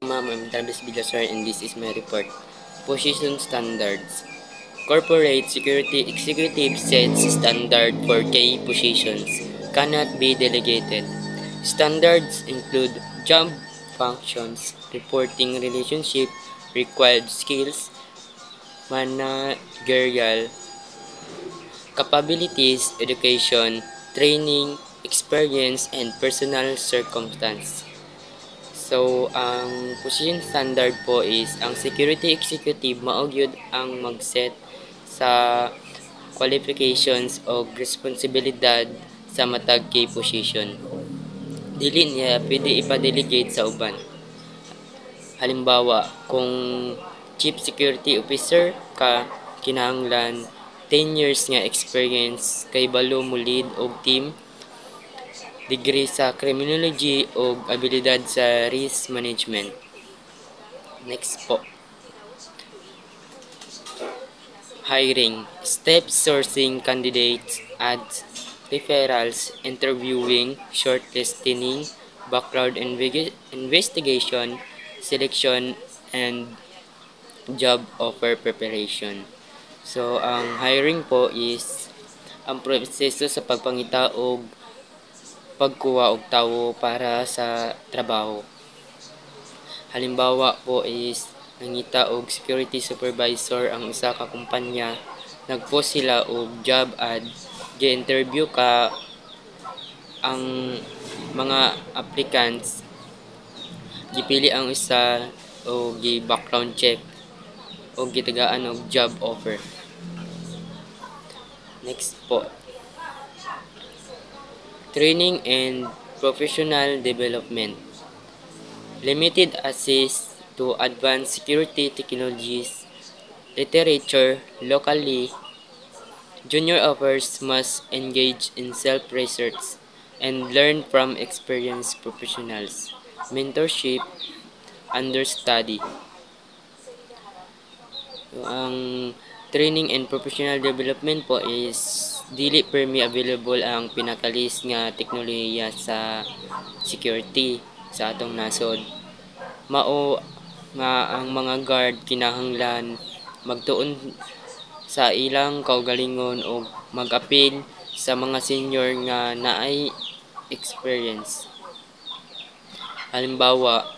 ma'am, I'm Travis Villasar and this is my report. Position standards. Corporate security executive sets standard for key positions cannot be delegated. Standards include job functions, reporting relationship, required skills, managerial capabilities, education, training, experience, and personal circumstance. So, ang position standard po is ang security executive maugyod ang mag-set sa qualifications o responsibilidad sa matag kay position. Dili niya pwede ipa-delegate sa uban. Halimbawa, kung chief security officer ka, kinahanglan 10 years nga experience kay balo mo lead og team, degree sa criminology o abilidad sa risk management. Next po. Hiring. Steps sourcing candidates, ads, referrals, interviewing, shortlisting, background investigation, selection, and job offer preparation. So, ang hiring po is ang proseso sa pagpangita og pagkuha og tawo para sa trabaho. Halimbawa po is nangita og security supervisor ang usa ka kumpanya, nag-post sila og job ad, gi-interview ka ang mga applicants, gipili ang isa o gi-background check o gitagaan og job offer. Next po. Training and professional development. Limited access to advanced security technologies, literature locally. Junior offers must engage in self-research and learn from experienced professionals. Mentorship, understudy. So, ang training and professional development po is dili permi available ang pinakalis nga teknolohiya sa security sa atong nasod. Mao nga ang mga guard kinahanglan magtuon sa ilang kaugalingon o mag-apil sa mga senior nga naay experience. Halimbawa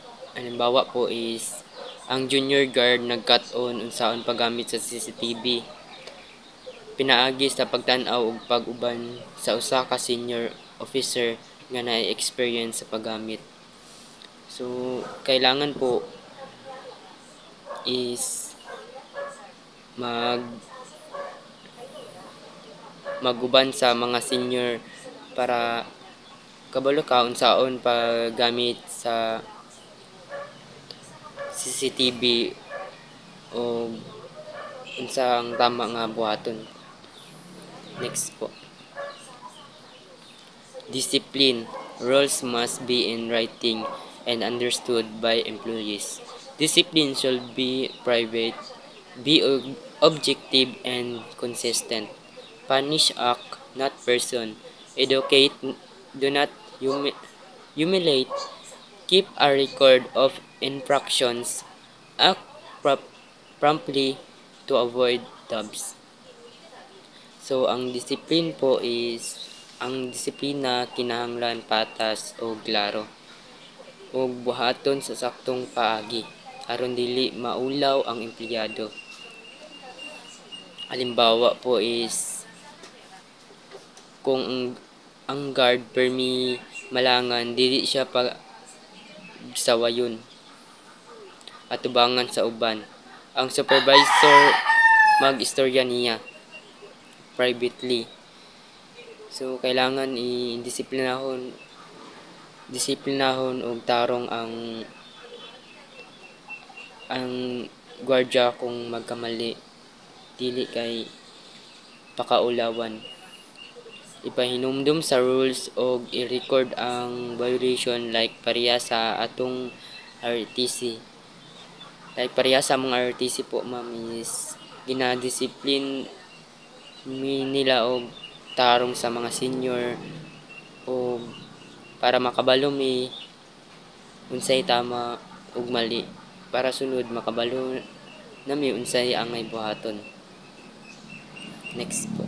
po is ang junior guard nagkat-on unsaon paggamit sa CCTV. Pinaagi sa pagtan-aw og pag-uban sa usa ka senior officer nga naay experience sa paggamit. So, kailangan po is maguban sa mga senior para kabalo ka unsaon paggamit sa CCTV o unsang tama nga buhaton. Next po. Discipline. Rules must be in writing and understood by employees. Discipline should be private, be objective and consistent. Punish act, not person. Educate, do not humiliate. Keep a record of infractions. Act promptly to avoid dubs. So, ang discipline po is ang disiplina kinahanglan patas o klaro ug buhaton sa saktong paagi aron dili maulaw ang empleyado. Halimbawa po is kung ang guard permi malangan dili siya pa sawayon atubangan sa uban. Ang supervisor mag-istorya niya privately. So, kailangan disiplinahon og tarong ang gwardiya kung magkamali, dili kay pakaulawan. Ipahinumdum sa rules og i-record ang violation like pareha sa atong RTC. Like pareha sa mga RTC po ma'am is ginadisiplin nila og tarong sa mga senior o para makabalo mi unsay tama ug mali para sunod makabalo nami unsay angay buhaton. Next po.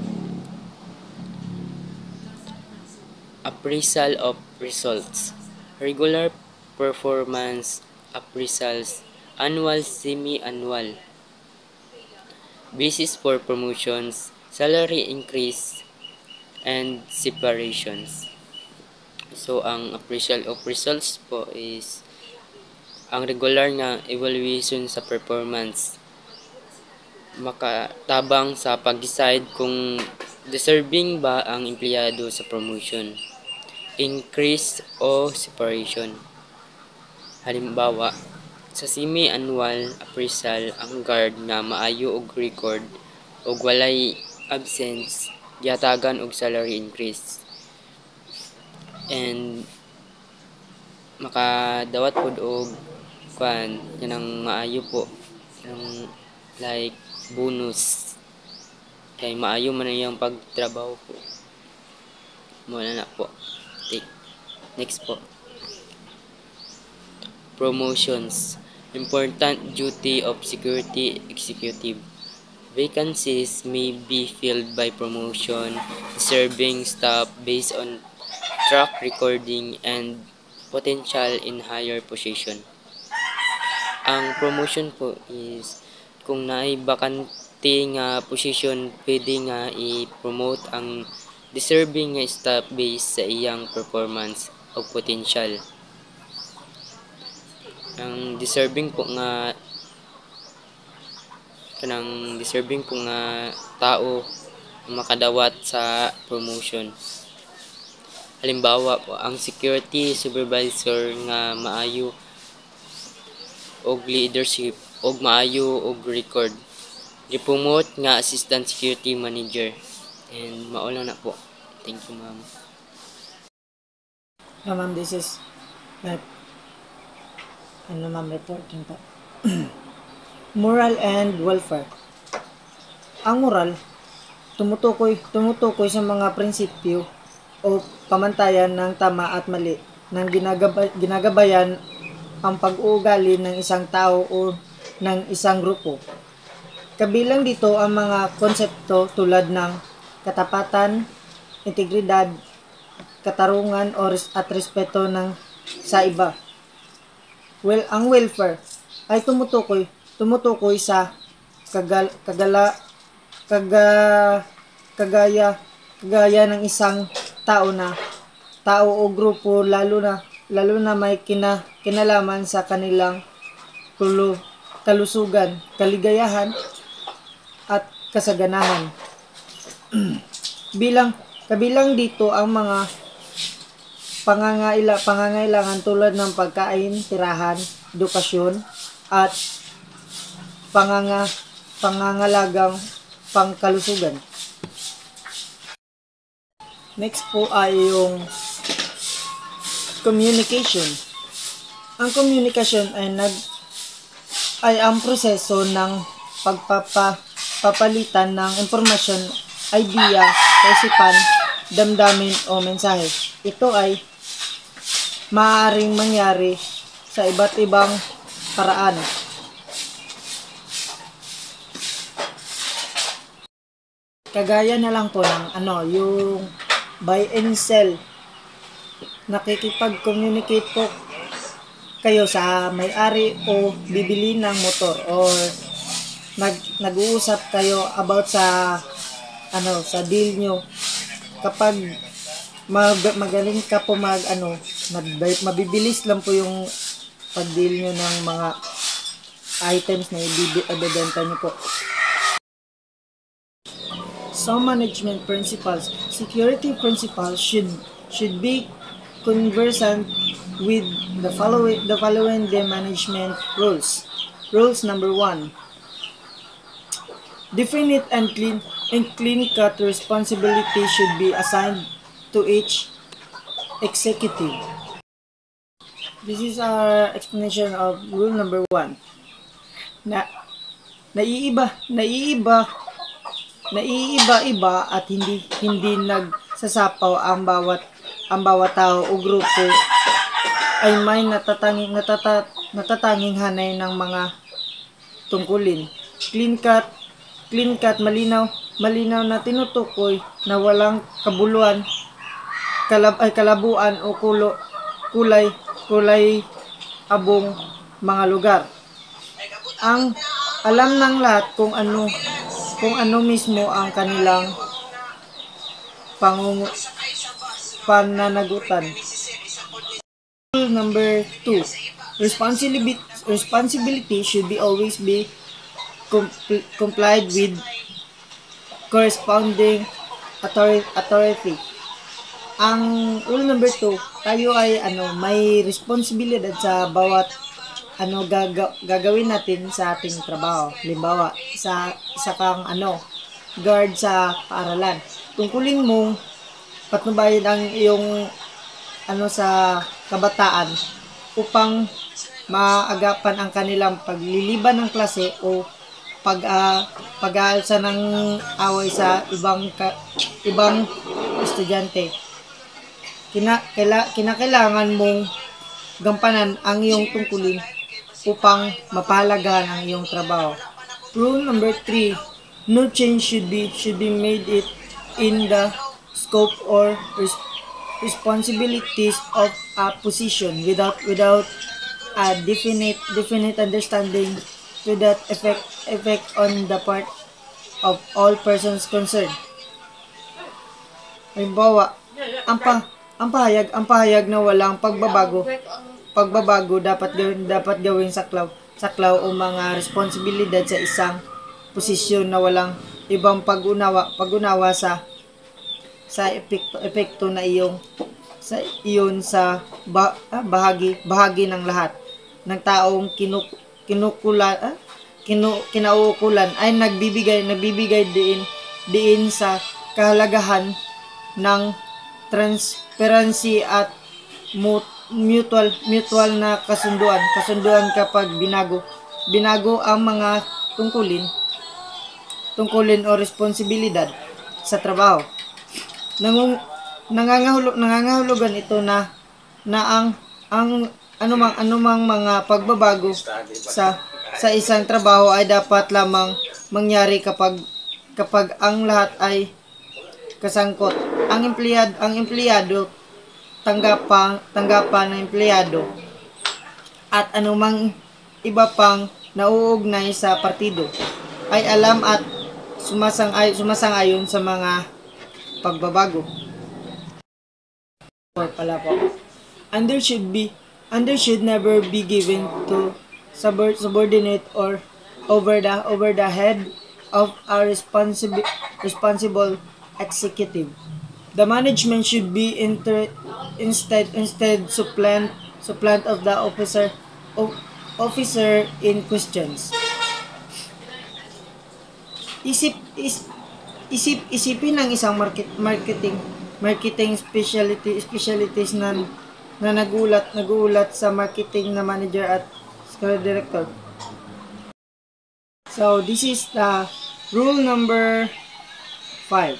Appraisal of results. Regular performance appraisals, annual, semi-annual. Basis for promotions, salary increase, and separations. So, ang appraisal of results po is ang regular nga evaluation sa performance. Makatabang sa pag-decide kung deserving ba ang empleyado sa promotion, increase o separation. Halimbawa, sa semi-annual appraisal, ang guard nga maayo og record og walay absence giatagan og salary increase. And makadawat pod og kanang maayo po ng like bonus kay maayo man iyang pagtrabaho po. Muna na po. Next po. Promotions. Important duty of security executive. Vacancies may be filled by promotion, serving staff based on track recording and potential in higher position. Ang promotion po is kung naay bakante nga position, pwede nga i-promote ang deserving nga staff based sa iyang performance o potential. Ang deserving po nga tao makadawat sa promotion. Halimbawa po, ang security supervisor nga maayo og leadership og maayo og record, gi-promote nga assistant security manager. And mao lang na po. Thank you, ma'am. Ma'am, this is ma'am, reporting po. Moral and welfare. Ang moral, tumutukoy sa mga prinsipyo o pamantayan ng tama at mali nang ginagabayan ang pag-uugali ng isang tao o ng isang grupo. Kabilang dito ang mga konsepto tulad ng katapatan, integridad, katarungan at respeto sa iba. Ang welfare ay tumutukoy sa kagaya ng isang tao o grupo lalo na may kinalaman sa kanilang kalusugan, kaligayahan at kasaganahan. Kabilang dito ang mga pangangailangan tulad ng pagkain, tirahan, edukasyon, at pangangalagang pangkalusugan. Next po ay yung communication. Ang communication ay ang proseso ng pagpapalitan ng impormasyon, idea, kaisipan, damdamin o mensahe. Ito ay maaaring mangyari sa iba't ibang paraan. Kagaya na lang po ng yung buy and sell. Nakikipag-communicate po kayo sa may-ari o bibili ng motor, or nag-uusap kayo about sa deal nyo. Kapag magaling ka po mabibilis lang po yung pag-deal nyo ng mga items na ibibenta nyo po. Some management principles. Security principles should be conversant with the following management rules. Rules number 1. Definite and clean-cut responsibility should be assigned to each executive. This is our explanation of rule number 1. Naiiba-iba at hindi nagsasapaw ang bawat tao o grupo ay may natatanging hanay ng mga tungkulin. Clean cut, malinaw na tinutukoy na walang kabuluhan, kalabuan o kulay abong mga lugar. Ang alam ng lahat kung ano mismo ang kanilang pananagutan. Rule number 2. Responsibility should always be complied with corresponding authority. Ang rule number 2, tayo ay may responsibilidad sa bawat gagawin natin sa ating trabaho. Halimbawa, isa kang guard sa paaralan. Tungkulin mong patnubayan ang iyong sa kabataan upang maagapan ang kanilang pagliliban ng klase o pag-aalsa ng away sa ibang estudyante. Kinakailangan mong gampanan ang iyong tungkulin upang mapahalagaan ang iyong trabaho. Rule number 3, no change should be made it in the scope or responsibilities of a position without a definite understanding to that effect on the part of all persons concerned. Halimbawa, ang pahayag na walang pagbabago dapat gawing saklaw o mga responsibilidad sa isang posisyon na walang ibang pag-unawa sa epekto na iyon sa bahagi ng lahat ng taong kinauukulan ay nagbibigay diin sa kahalagahan ng transparency at mutual na kasunduan kapag binago ang mga tungkulin o responsibilidad sa trabaho. Nangangahulugan ito na ang anumang mga pagbabago sa isang trabaho ay dapat lamang mangyari kapag ang lahat ay kasangkot. Ang empleyado, tanggapan ng empleyado at anumang iba pang nauugnay sa partido ay alam at sumasang-ayon sa mga pagbabago. Under should never be given to subordinate or over the head of a responsible executive. The management should be instead supplant of the officer in questions. Isipin ng isang marketing specialties na nagulat sa marketing na manager at school director. So this is the rule number 5.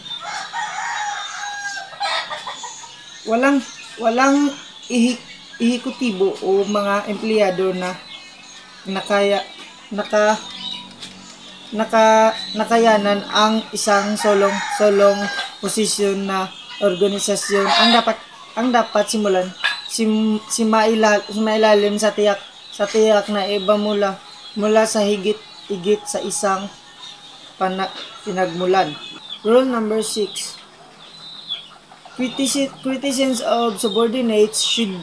Walang ehekutibo o mga empleyado na nakayanan ang isang solong posisyon na organisasyon ang dapat simulan mailalim sa tiyak na iba mula sa higit sa isang pinagmulan. Rule number 6. Criticisms of subordinates should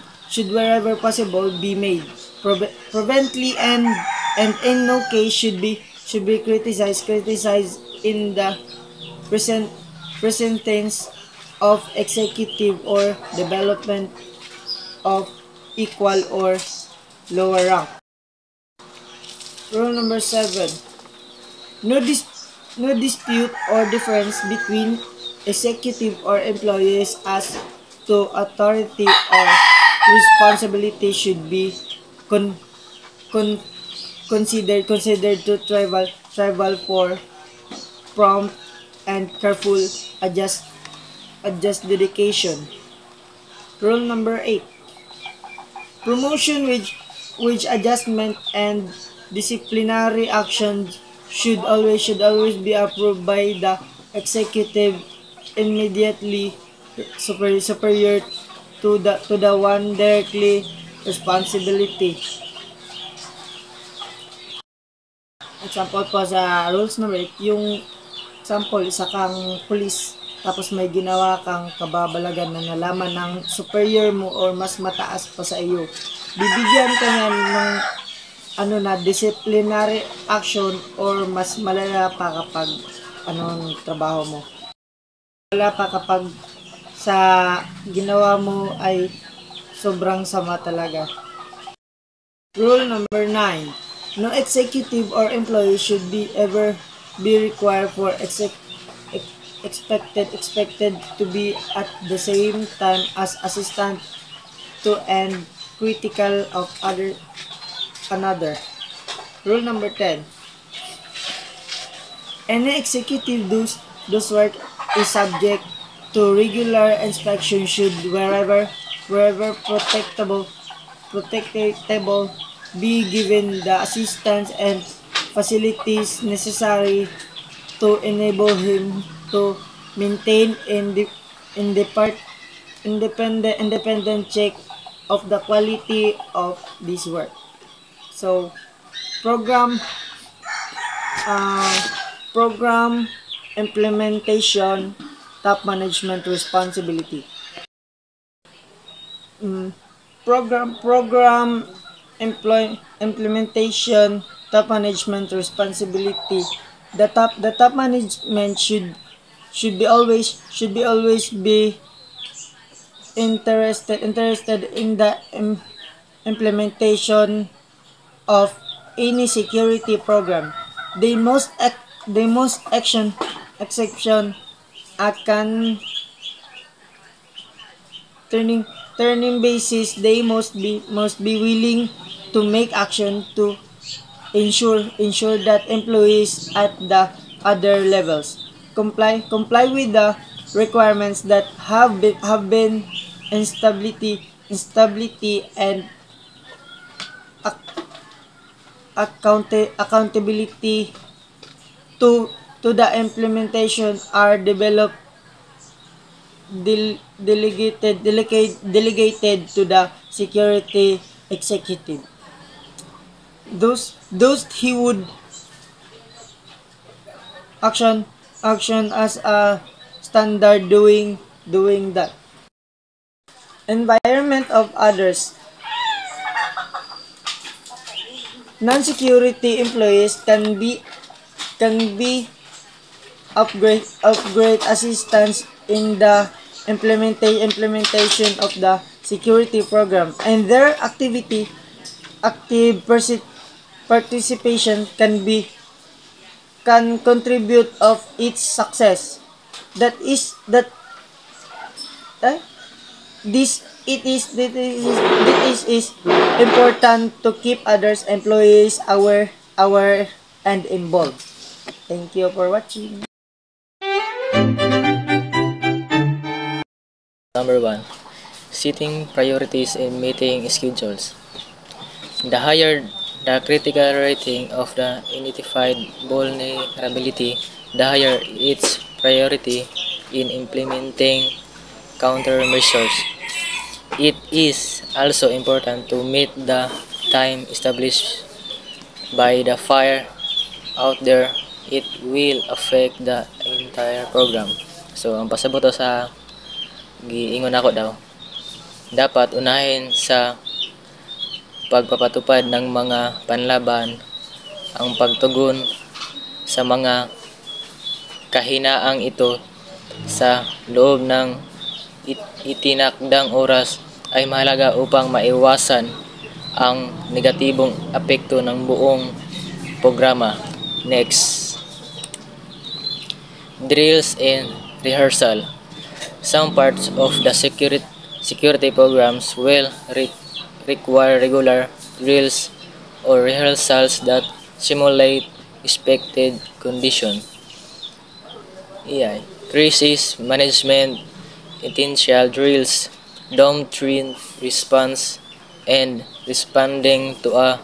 wherever possible be made prevently and in no case should be criticized in the present tense of executive or development of equal or lower rank. Rule number 7. No dispute or difference between executive or employees as to authority or responsibility should be considered to trivial for prompt and careful adjudication. Rule number 8. Promotion wage adjustment and disciplinary action should always be approved by the executive immediately superior to the one directly responsibility. Example po sa rules number 8, yung example, isa kang pulis, tapos may ginawa kang kababalagan na nalaman ng superior mo or mas mataas pa sa iyo. Bibigyan ka niya ng disciplinary action or mas malala pa kapag anong trabaho mo. Malala pa kapag sa ginawa mo ay sobrang sama talaga. Rule number 9. No executive or employee should ever be required for expected to be at the same time as assistant to and critical of another. Rule number 10. Any executive whose work is subject to regular inspection should wherever protectable be given the assistance and facilities necessary to enable him to maintain independent check of the quality of this work. So, program implementation, top management responsibility. Program implementation, top management responsibility. The top management should always be interested in the implementation of any security program. They must exception akan turning basis. They must be willing to make action to ensure that employees at the other levels comply with the requirements that have been instability and accountability to the implementation are delegated to the security executive. Those he would action as a standard doing that. Environment of others. Non-security employees can be of great assistance in the implementation of the security program, and their active participation can contribute of its success. It is important to keep others employees aware and involved. Thank you for watching. Number 1. Setting priorities and meeting schedules. The higher the critical rating of the identified vulnerability, the higher its priority in implementing countermeasures. It is also important to meet the time established by the fire out there. It will affect the entire program. So, ang pasabot sa giingon ako daw, dapat unahin sa pagpapatupad ng mga panlaban ang pagtugon sa mga kahinaang ito sa loob ng itinakdang oras ay mahalaga upang maiwasan ang negatibong apekto ng buong programa. Next, drills and rehearsal. Some parts of the security programs will require regular drills or rehearsals that simulate expected conditions. Crisis management, essential drills, doctrine response, and responding to a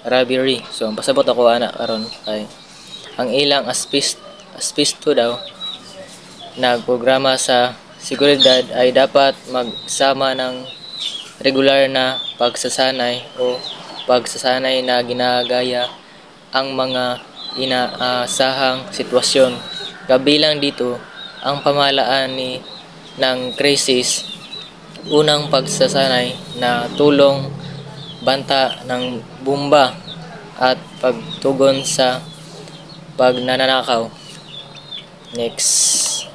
robbery. So ang pasabot ako ana karon kay ang ilang aspesto daw nagprograma sa seguridad ay dapat magsama ng regular na pagsasanay o pagsasanay na ginagaya ang mga inaasahang sitwasyon. Kabilang dito ang pamahalaan ng krisis, unang pagsasanay na tulong banta ng bomba at pagtugon sa pagnanakaw. Next,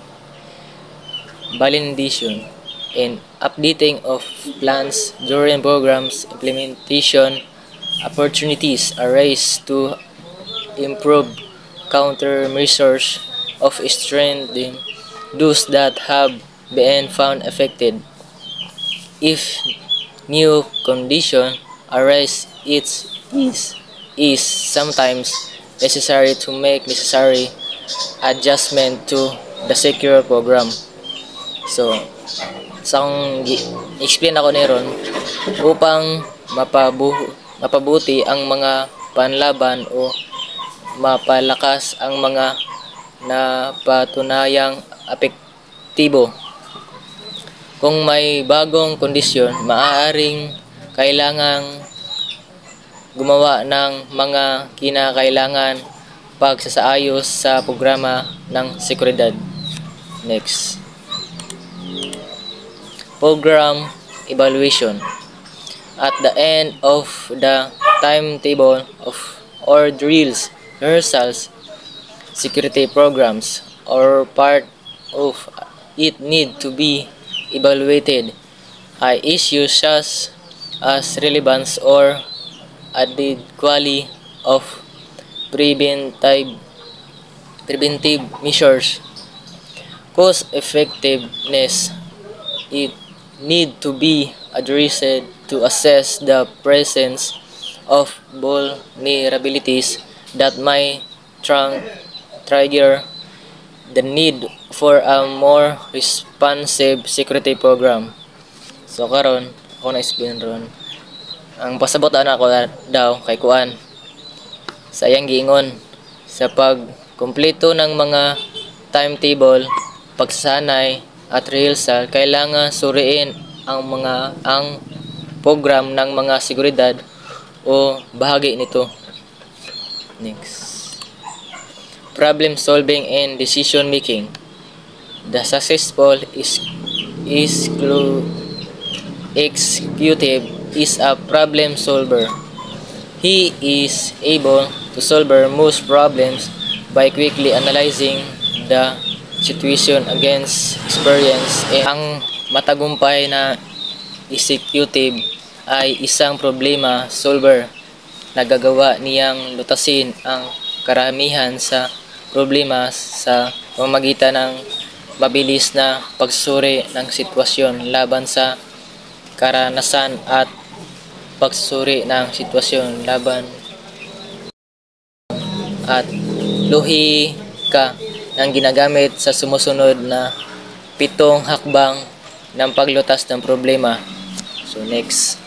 validation and updating of plans during programs implementation. Opportunities arise to improve countermeasures of strengthening those that have been found affected. If new condition arise, it is sometimes necessary to make necessary adjustment to the secure program. So, sa akong explain ako niron upang mapabuti ang mga panlaban o mapalakas ang mga napatunayang apektibo. Kung may bagong kondisyon, maaaring kailangang gumawa ng mga kinakailangan pagsasaayos sa programa ng seguridad. Next, program evaluation. At the end of the timetable of or drills, rehearsals, security programs, or part of it need to be evaluated. Issues such as relevance or added quality of preventive measures, cost effectiveness, it need to be addressed to assess the presence of vulnerabilities that may trigger the need for a more responsive security program. So karon ako na explain ron. Ang pasabot ana ko daw kay kuan sa iyang giingon sa pagkumpleto ng mga timetable, pagsanay at rehearsal, kailangan suriin ang program ng mga seguridad o bahagi nito. Next, problem solving and decision making. The successful executive is a problem solver. He is able to solve most problems by quickly analyzing the situation against experience. Ang matagumpay na executive ay isang problema solver. Nagagawa niyang lutasin ang karamihan sa problema sa pamamagitan ng mabilis na pagsuri ng sitwasyon laban sa karanasan at pagsuri ng sitwasyon laban at lohika ng ginagamit sa sumusunod na 7 hakbang ng paglutas ng problema. So next,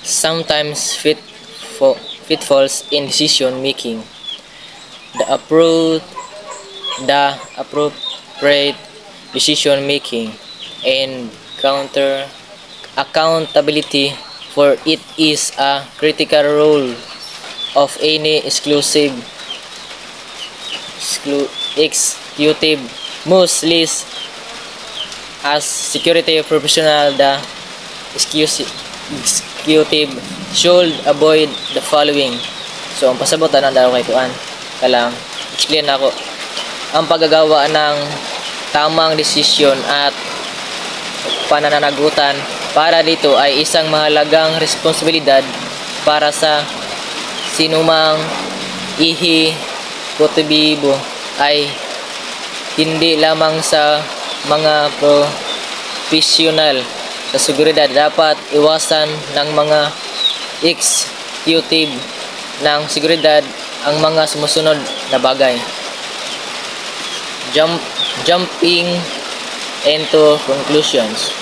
sometimes pitfalls in decision making. The appropriate decision making and accountability for it is a critical role of any executive, mostly as security professional. The executive should avoid the following. So ang pasabot na daw kay kuan kalang explain ako ang paggagawa ng tamang desisyon at panananagutan para dito ay isang mahalagang responsibilidad para sa sinumang ihikutibo ay hindi lamang sa mga profesional sa seguridad. Dapat iwasan ng mga executive ng seguridad ang mga sumusunod na bagay. Jumping into conclusions.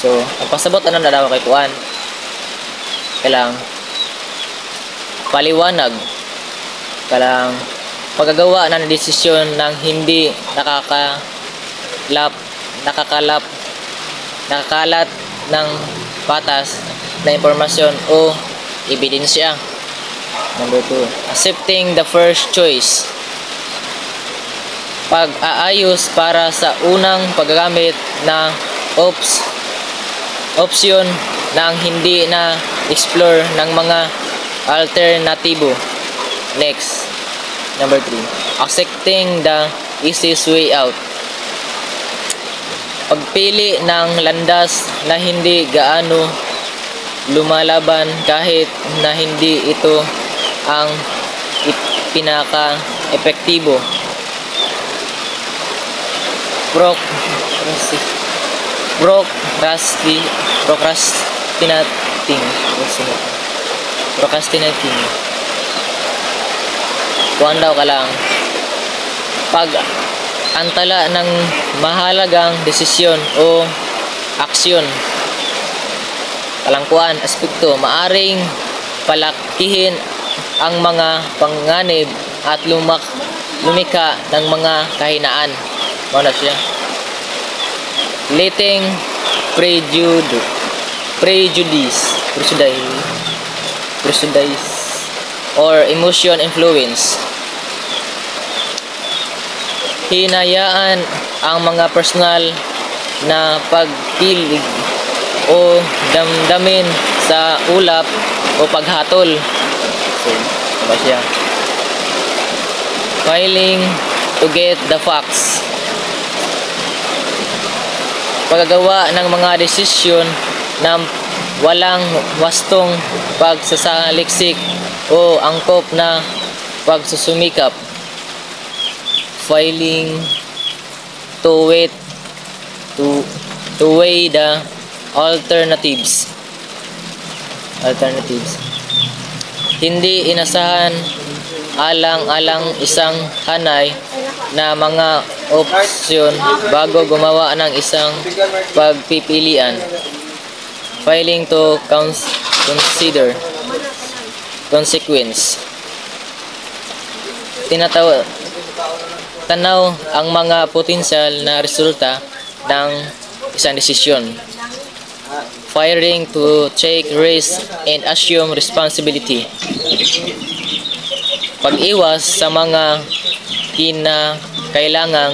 So, ang pasabot ano na daw kay kuan. Kailang paliwanag. Kailang paggagawa ng desisyon ng hindi nakakalat ng patas na impormasyon o ebidensya. Number 2, accepting the first choice. Pag-aayos para sa unang paggagamit na opsyon na hindi na explore ng mga alternatibo. Next, number 3, accepting the easiest way out. Pagpili ng landas na hindi gaano lumalaban kahit na hindi ito ang pinaka-epektibo. Procrastinating. Kuhan daw ka lang. Pag-antala ng mahalagang desisyon o aksyon. Kalangkuan, aspekto, maaring palakihin ang mga panganib at lumika ng mga kahinaan. Mauna siya. Letting prejudice or emotion influence. Hinayaan ang mga personal na pagkilig o damdamin sa ulap o paghatol. So, diba siya? Failing to get the facts. Paggagawa ng mga desisyon na walang wastong pagsasaliksik o angkop na pagsusumikap. Failing to weigh the alternatives. Hindi inasahan alang-alang isang hanay na mga opsyon bago gumawa ng isang pagpipilian. Failing to consider consequence. Tanaw ang mga potensyal na resulta ng isang desisyon. Failing to take risk and assume responsibility. Pag-iwas sa mga kinakailangang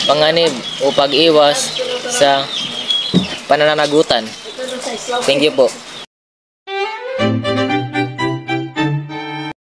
panganib o pag-iwas sa pananagutan. Thank you po.